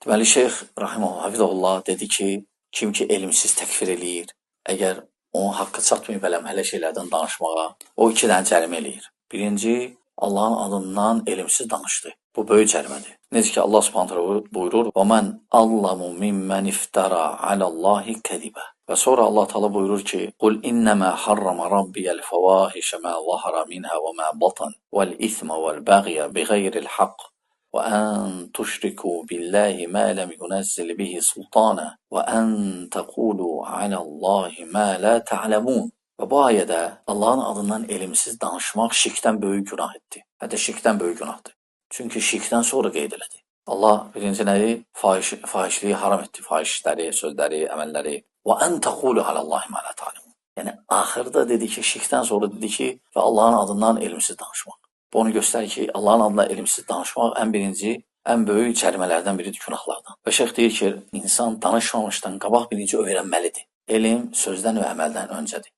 Deməli, Şeyx Rahiməhullah Hafizəhullah dedi ki, kim ki elmsiz təkfir eləyir, əgər onun haqqı çatmayıb elə şeylərdən danışmağa, o 2 dənə cərimə eləyir. Birinci, Allahın adından elmsiz danışdı. Bu böyük cərimədir. Necə ki, Allah Subhanahu buyurur: "Və men allamu mimmen iftara alallahi kadiba." Və sonra Allah Taala buyurur ki: "Qul innema harrama rabbiyal fawahişe ma zahara minha və ma batan vel isma vel bagya bighayri'l haqq və ən tuşriku billahi ma lam yunazzil bihi sultana və ən təqulu alallahi ma la ta'lamun." Və bu ayədə Allahın adından elmsiz danışmaq şirkdən böyük günahdır. Hətta şirkdən böyük günahdır. Çünki şirkdən sonra qeyd elədi. Allah birinci nəyi? Fahişliyi haram etdi. Fahiş işləri, sözləri, əməlləri. Və ən təqulu alallahi ma la ta'lamun. Yəni axırda dedi ki, şirkdən sonra dedi ki, və Allahın adından elmsiz danışmaq. Bu onu göstərir ki, Allahın adına elmsiz danışmaq ən birinci, ən böyük cərimələrdən biridir, günahlardan. Və şeyx deyir ki, insan danışmamışdan qabaq birinci öyrənməlidir. Elm sözdən və əməldən öncədir.